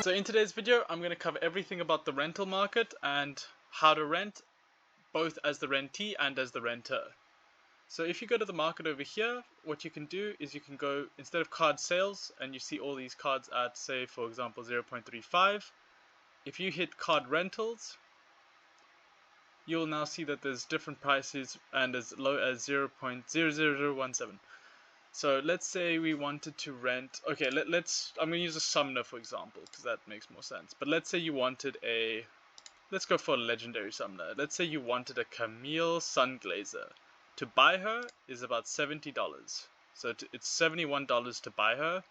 So in today's video, I'm going to cover everything about the rental market and how to rent, both as the rentee and as the renter. So if you go to the market over here, what you can do is you can go, instead of card sales, and you see all these cards at, say, for example, 0.35, if you hit card rentals, you'll now see that there's different prices and as low as 0.00017. So let's say we wanted to rent, okay, I'm going to use a summoner for example, because that makes more sense. But let's say you wanted let's go for a legendary summoner. Let's say you wanted a Camille Sunglazer. To buy her is about $70. So it's $71 to buy her,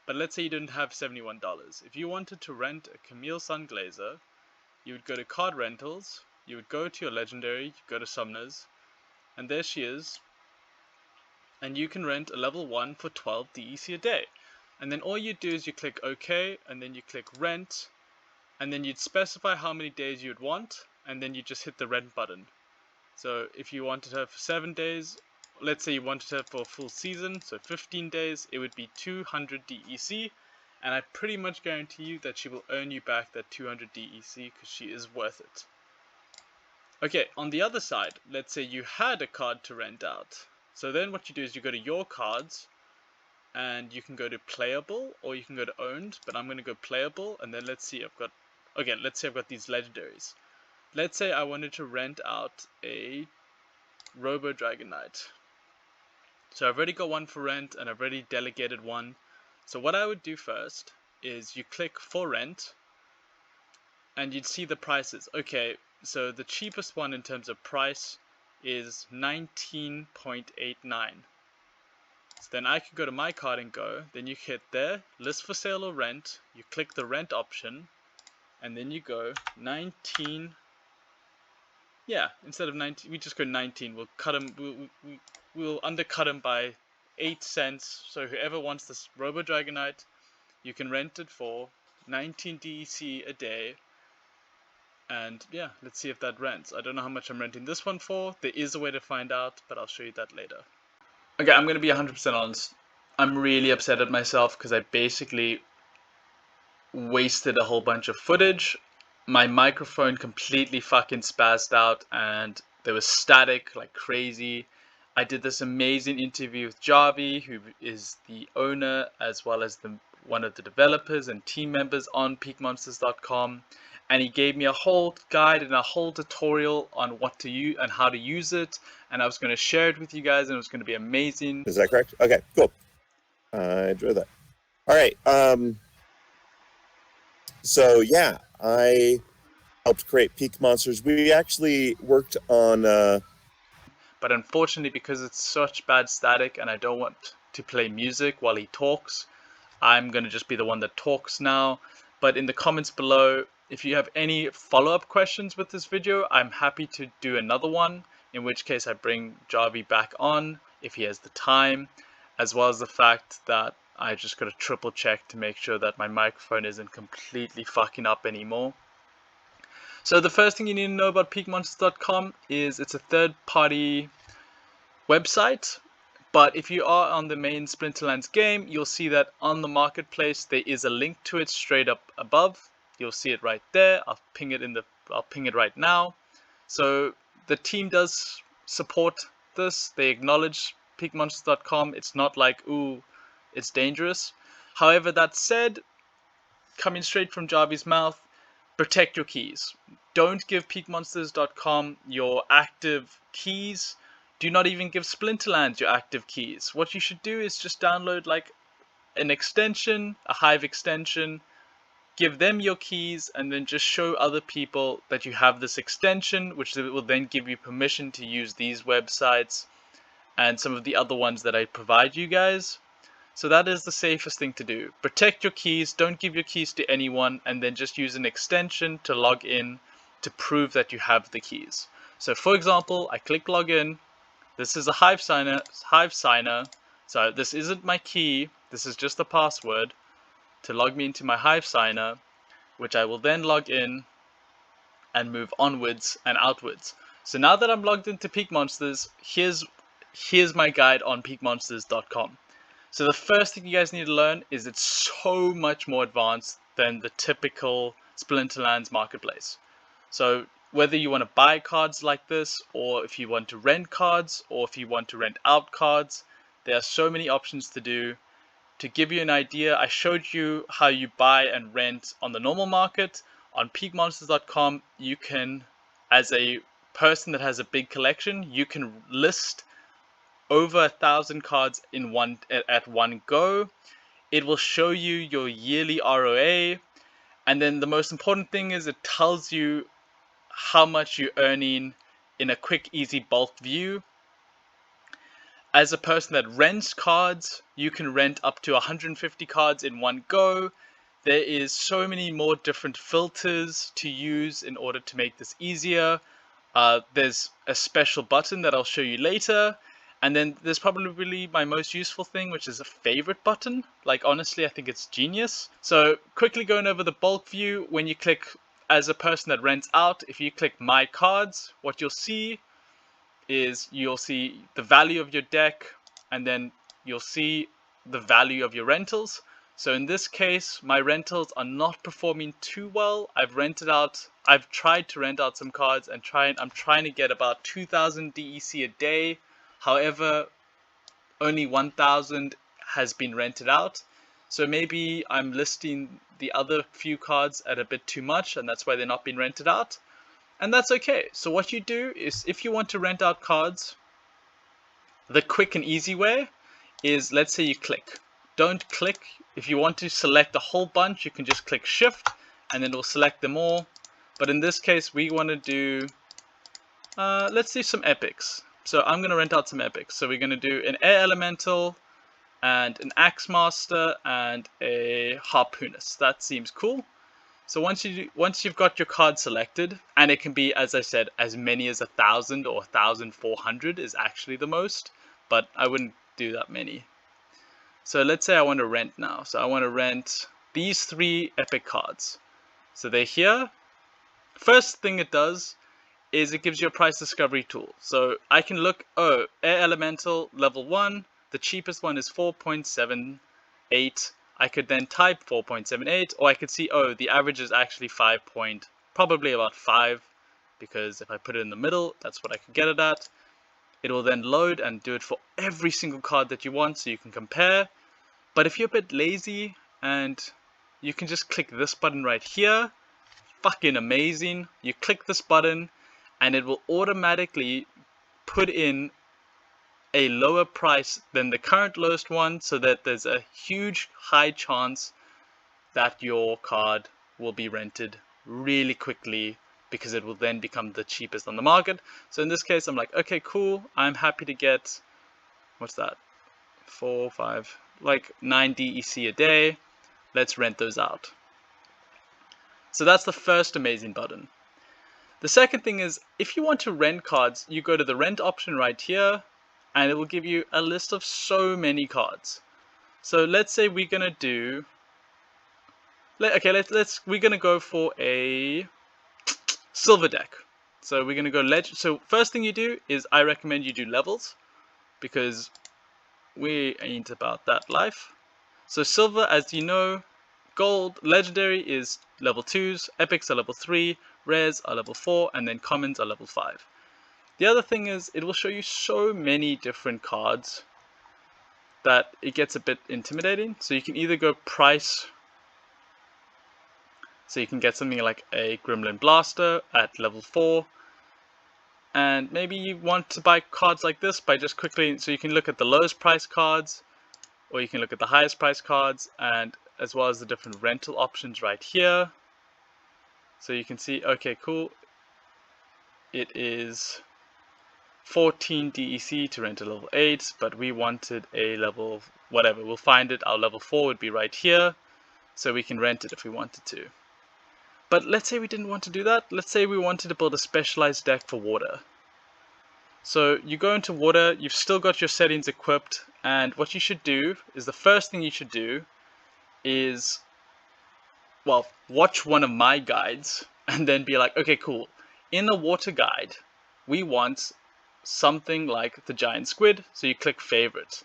but let's say you didn't have $71. If you wanted to rent a Camille Sunglazer, you would go to card rentals, you would go to your legendary, you go to summoners, and there she is. And you can rent a level 1 for 12 DEC a day. And then all you do is you click OK, and then you click rent, and then you'd specify how many days you'd want, and then you just hit the rent button. So if you wanted her for 7 days, let's say you wanted her for a full season, so 15 days, it would be 200 DEC, and I pretty much guarantee you that she will earn you back that 200 DEC because she is worth it. Okay, on the other side, let's say you had a card to rent out. So then what you do is you go to your cards, and you can go to playable, or you can go to owned, but I'm going to go playable, and then let's say I've got these legendaries. Let's say I wanted to rent out a Robo Dragon Knight. So I've already got one for rent, and I've already delegated one. So what I would do first is you click for rent, and you'd see the prices. Okay, so the cheapest one in terms of price is 19.89. So then I could go to my card and go, then you hit there, list for sale or rent, you click the rent option, and then you go 19, yeah, instead of 19, we just go 19, we'll cut them, we'll undercut them by 8 cents, so whoever wants this Robo Dragon Knight, you can rent it for 19 DEC a day. And yeah, let's see if that rents. I don't know how much I'm renting this one for. There is a way to find out, but I'll show you that later. Okay, I'm going to be 100% honest. I'm really upset at myself because I basically wasted a whole bunch of footage. My microphone completely fucking spazzed out and there was static like crazy. I did this amazing interview with Jarvie, who is the owner as well as one of the developers and team members on Peakmonsters.com. And he gave me a whole guide and a whole tutorial on what to use and how to use it. And I was going to share it with you guys, and it was going to be amazing. Is that correct? Okay, cool. I enjoy that. All right. So yeah, I helped create Peakmonsters. We actually worked on. But unfortunately, because it's such bad static, and I don't want to play music while he talks, I'm going to just be the one that talks now. But in the comments below, if you have any follow-up questions with this video, I'm happy to do another one, in which case I bring Jarvie back on if he has the time, as well as the fact that I just got to triple check to make sure that my microphone isn't completely fucking up anymore. So the first thing you need to know about Peakmonsters.com is it's a third-party website. But if you are on the main Splinterlands game, you'll see that on the marketplace there is a link to it straight up above. You'll see it right there. I'll ping it right now. So the team does support this. They acknowledge Peakmonsters.com. It's not like, ooh, it's dangerous. However, that said, coming straight from Jarvie's mouth, protect your keys. Don't give Peakmonsters.com your active keys. Do not even give Splinterlands your active keys. What you should do is just download like an extension, a Hive extension, give them your keys, and then just show other people that you have this extension, which will then give you permission to use these websites and some of the other ones that I provide you guys. So that is the safest thing to do. Protect your keys, don't give your keys to anyone, and then just use an extension to log in to prove that you have the keys. So for example, I click login. This is a Hive signer. So this isn't my key, this is just the password to log me into my Hive signer, which I will then log in and move onwards and outwards. So now that I'm logged into Peakmonsters, here's my guide on Peakmonsters.com. So the first thing you guys need to learn is it's so much more advanced than the typical Splinterlands marketplace. So whether you want to buy cards like this, or if you want to rent cards, or if you want to rent out cards, there are so many options to do. To give you an idea, I showed you how you buy and rent on the normal market. On Peakmonsters.com, you can, as a person that has a big collection, you can list over 1,000 cards in at one go. It will show you your yearly ROA, and then the most important thing is it tells you how much you're earning in a quick, easy bulk view. As a person that rents cards, you can rent up to 150 cards in one go. There is so many more different filters to use in order to make this easier. There's a special button that I'll show you later. And then there's probably my most useful thing, which is a favorite button. Like, honestly, I think it's genius. So quickly going over the bulk view, when you click as a person that rents out, if you click my cards, what you'll see is you'll see the value of your deck, and then you'll see the value of your rentals. So in this case, my rentals are not performing too well. I've tried to rent out some cards and I'm trying to get about 2,000 DEC a day. However, only 1,000 has been rented out. So maybe I'm listing the other few cards at a bit too much, and that's why they're not being rented out. And that's okay. So what you do is, if you want to rent out cards, the quick and easy way is, let's say you click. Don't click. If you want to select a whole bunch, you can just click shift and then it will select them all. But in this case, we want to do, let's do some epics. So I'm going to rent out some epics. So we're going to do an air elemental and an axe master and a harpoonist. That seems cool. So once you've got your card selected, and it can be, as I said, as many as 1,000 or 1,400 is actually the most, but I wouldn't do that many. So let's say I want to rent now. So I want to rent these 3 epic cards. So they're here. First thing it does is it gives you a price discovery tool. So I can look, air elemental level 1, the cheapest one is 4.78. I could then type 4.78, or I could see, the average is actually probably about 5, because if I put it in the middle, that's what I could get it at. It will then load and do it for every single card that you want, so you can compare. But if you're a bit lazy, and you can just click this button right here, fucking amazing. You click this button, and it will automatically put in a lower price than the current lowest one, so that there's a huge high chance that your card will be rented really quickly, because it will then become the cheapest on the market. So in this case, I'm like, okay, cool. I'm happy to get, what's that? 4, 5, like 9 DEC a day. Let's rent those out. So that's the first amazing button. The second thing is, if you want to rent cards, you go to the rent option right here, and it will give you a list of so many cards. So let's say we're gonna do, we're gonna go for a silver deck. So we're gonna go so first thing you do is, I recommend you do levels, because we ain't about that life. So silver, as you know, gold, legendary is level 2s, epics are level 3, rares are level 4, and then commons are level 5. The other thing is, it will show you so many different cards that it gets a bit intimidating. So you can either go price, so you can get something like a Gremlin Blaster at level 4, and maybe you want to buy cards like this by just quickly, so you can look at the lowest price cards, or you can look at the highest price cards, and as well as the different rental options right here. So you can see, okay, cool, it is 14 DEC to rent a level 8, but we wanted a level whatever, we'll find it. Our level 4 would be right here, so we can rent it if we wanted to. But let's say we didn't want to do that. Let's say we wanted to build a specialized deck for water. So you go into water, you've still got your settings equipped, and what you should do is, the first thing you should do is, well, watch one of my guides and then be like, okay, cool, in the water guide we want something like the giant squid, so you click favorite.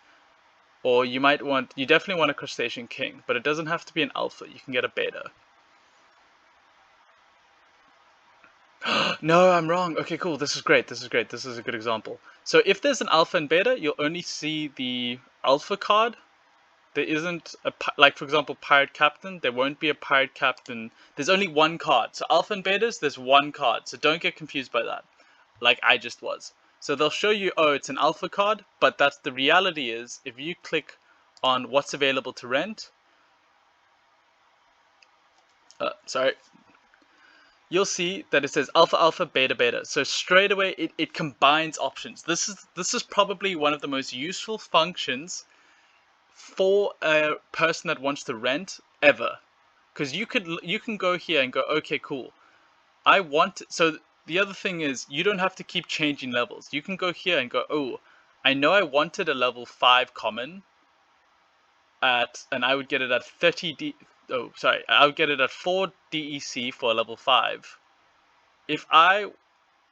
Or you definitely want a Crustacean King, but it doesn't have to be an alpha. You can get a beta. No, I'm wrong. Okay, cool. This is great. This is great. This is a good example. So if there's an alpha and beta, you'll only see the alpha card. There isn't like, for example, Pirate Captain. There won't be a Pirate Captain. There's only one card. So alpha and betas, there's one card. So don't get confused by that, like I just was. So they'll show you, oh, it's an alpha card, but that's the reality is, if you click on what's available to rent, sorry, you'll see that it says alpha, alpha, beta, beta. So straight away, it combines options. This is probably one of the most useful functions for a person that wants to rent ever, because you can go here and go, okay, cool, so the other thing is, you don't have to keep changing levels. You can go here and go, oh, I know I wanted a level 5 common and I would get it at 30 I would get it at 4 DEC for a level 5. If I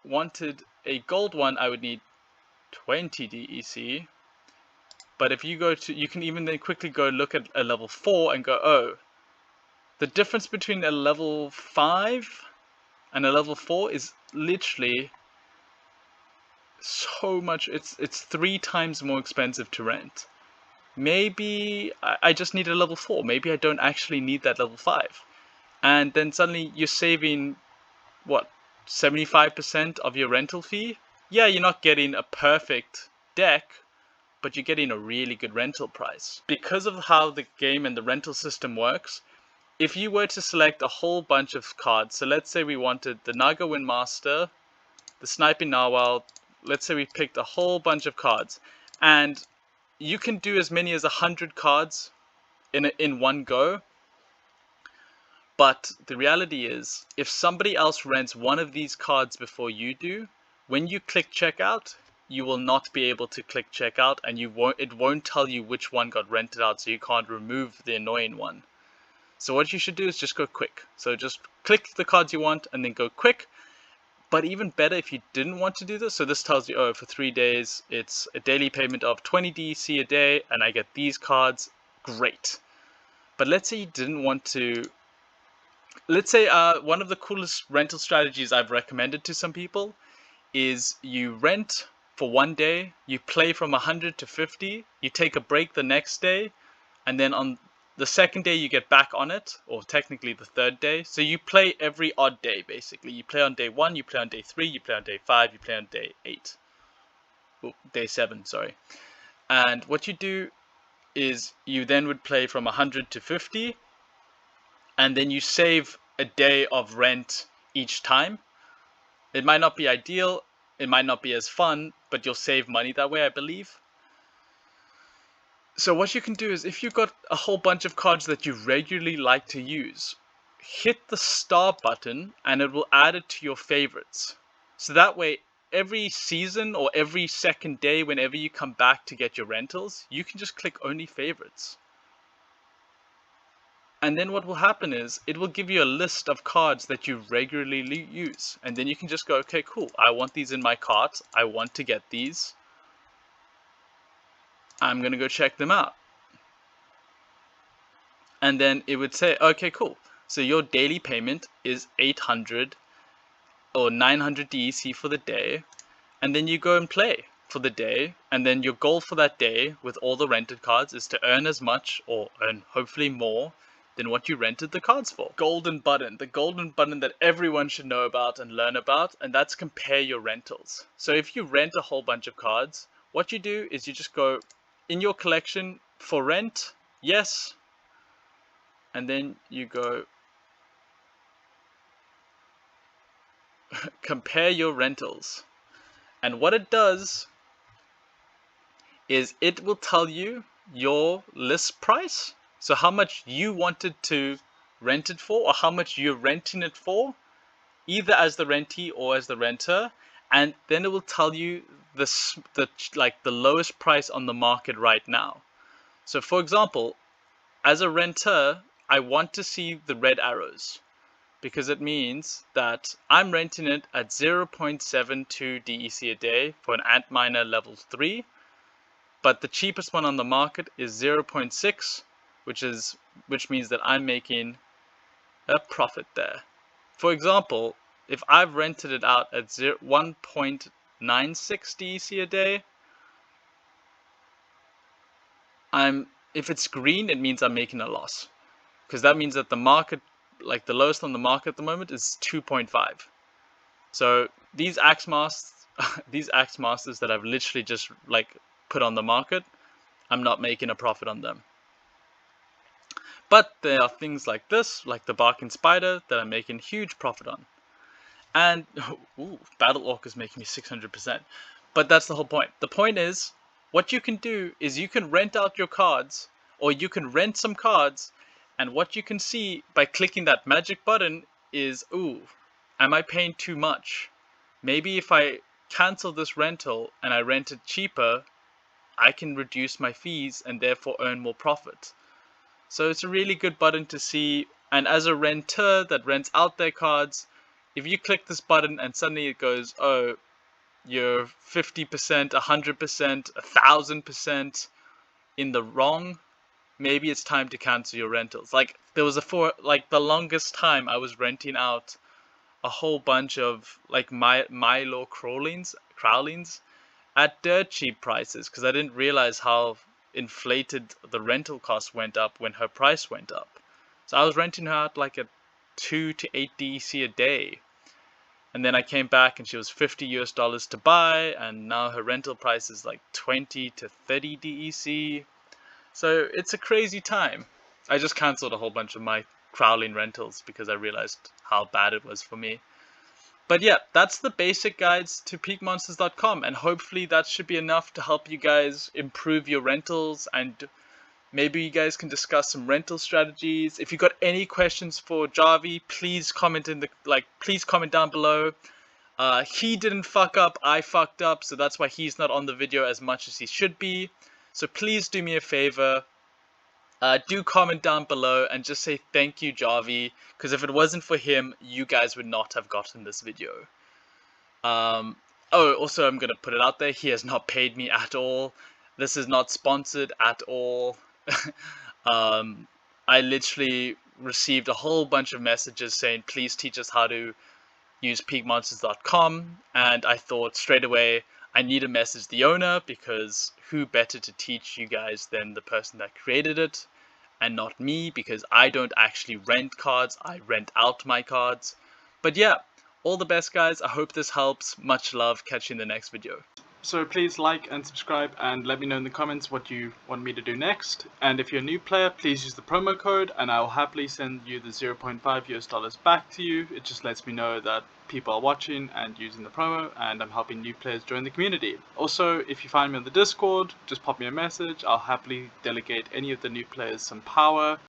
wanted a gold one, I would need 20 DEC. But if you can even then quickly go look at a level 4 and go, oh, the difference between a level 5 and a level 4 is literally so much. It's 3 times more expensive to rent. Maybe I just need a level 4. Maybe I don't actually need that level 5. And then suddenly you're saving, what, 75% of your rental fee? Yeah, you're not getting a perfect deck, but you're getting a really good rental price. Because of how the game and the rental system works, if you were to select a whole bunch of cards, so let's say we wanted the Naga Windmaster, the Sniping Narwhal, let's say we picked a whole bunch of cards, and you can do as many as 100 cards in one go. But the reality is, if somebody else rents one of these cards before you do, when you click checkout, you will not be able to click checkout, and it won't tell you which one got rented out, so you can't remove the annoying one. So what you should do is just go quick. So just click the cards you want and then go quick. But even better if you didn't want to do this, so this tells you, oh, for 3 days, it's a daily payment of 20 DEC a day, and I get these cards, great. But let's say you didn't want to, let's say one of the coolest rental strategies I've recommended to some people is you rent for 1 day, you play from 100 to 50, you take a break the next day, and then on the second day you get back on it, or technically the third day. So you play every odd day, basically. You play on day 1, you play on day 3, you play on day 5, you play on day 8. Oh, day 7, sorry. And what you do is you then would play from 100 to 50, and then you save a day of rent each time. It might not be ideal, it might not be as fun, but you'll save money that way, I believe. So what you can do is, if you've got a whole bunch of cards that you regularly like to use, hit the star button and it will add it to your favorites. So that way, every season or every second day, whenever you come back to get your rentals, you can just click only favorites. And then what will happen is, it will give you a list of cards that you regularly use. And then you can just go, okay, cool, I want these in my cart, I want to get these. I'm going to go check them out. And then it would say, okay, cool. So your daily payment is 800 or 900 DEC for the day. And then you go and play for the day. And then your goal for that day with all the rented cards is to earn as much, or earn hopefully more, than what you rented the cards for. Golden button, the golden button that everyone should know about and learn about, and that's compare your rentals. So if you rent a whole bunch of cards, what you do is you just go in your collection for rent, yes, and then you go compare your rentals. And what it does is it will tell you your list price, so how much you wanted to rent it for, or how much you're renting it for, either as the rentee or as the renter. And then it will tell you the lowest price on the market right now. So for example, as a renter, I want to see the red arrows, because it means that I'm renting it at 0.72 DEC a day for an Antminer level 3. but the cheapest one on the market is 0.6, which means that I'm making a profit there. For example, if I've rented it out at 1.96 DEC a day, if it's green, it means I'm making a loss, because that means that the market, like the lowest on the market at the moment, is 2.5. So these axe masters that I've literally just like put on the market, I'm not making a profit on them. But there are things like this, like the barking spider, that I'm making huge profit on. And ooh, battle orc is making me 600%. But that's the whole point. The point is, what you can do is you can rent out your cards, or you can rent some cards, and what you can see by clicking that magic button is, ooh, am I paying too much? Maybe if I cancel this rental and I rent it cheaper, I can reduce my fees and therefore earn more profit. So it's a really good button to see, and as a renter that rents out their cards, if you click this button and suddenly it goes, oh, you're 50%, 100%, 1000% in the wrong, maybe it's time to cancel your rentals. Like there was the longest time I was renting out a whole bunch of like Milo Crowlings at dirt cheap prices, because I didn't realize how inflated the rental cost went up when her price went up. So I was renting her out like at 2 to 8 DEC a day, and then I came back and she was $50 to buy, and now her rental price is like 20 to 30 DEC. So it's a crazy time. I just cancelled a whole bunch of my Crowling rentals because I realized how bad it was for me. But yeah, that's the basic guides to Peakmonsters.com, and hopefully that should be enough to help you guys improve your rentals, and maybe you guys can discuss some rental strategies. If you got any questions for Jarvie, please comment down below. He didn't fuck up, I fucked up, so that's why he's not on the video as much as he should be. So please do me a favor. Do comment down below and just say thank you, Jarvie, because if it wasn't for him, you guys would not have gotten this video. Oh, also, I'm going to put it out there, he has not paid me at all. This is not sponsored at all. I literally received a whole bunch of messages saying, please teach us how to use Peakmonsters.com, and I thought straight away, I need to message the owner, because who better to teach you guys than the person that created it, and not me, because I don't actually rent cards, I rent out my cards. But yeah, all the best, guys. I hope this helps. Much love. Catch you in the next video. So please like and subscribe, and let me know in the comments what you want me to do next. And if you're a new player, please use the promo code and I'll happily send you the $0.5 back to you. It just lets me know that people are watching and using the promo, and I'm helping new players join the community. Also, if you find me on the Discord, just pop me a message. I'll happily delegate any of the new players some power.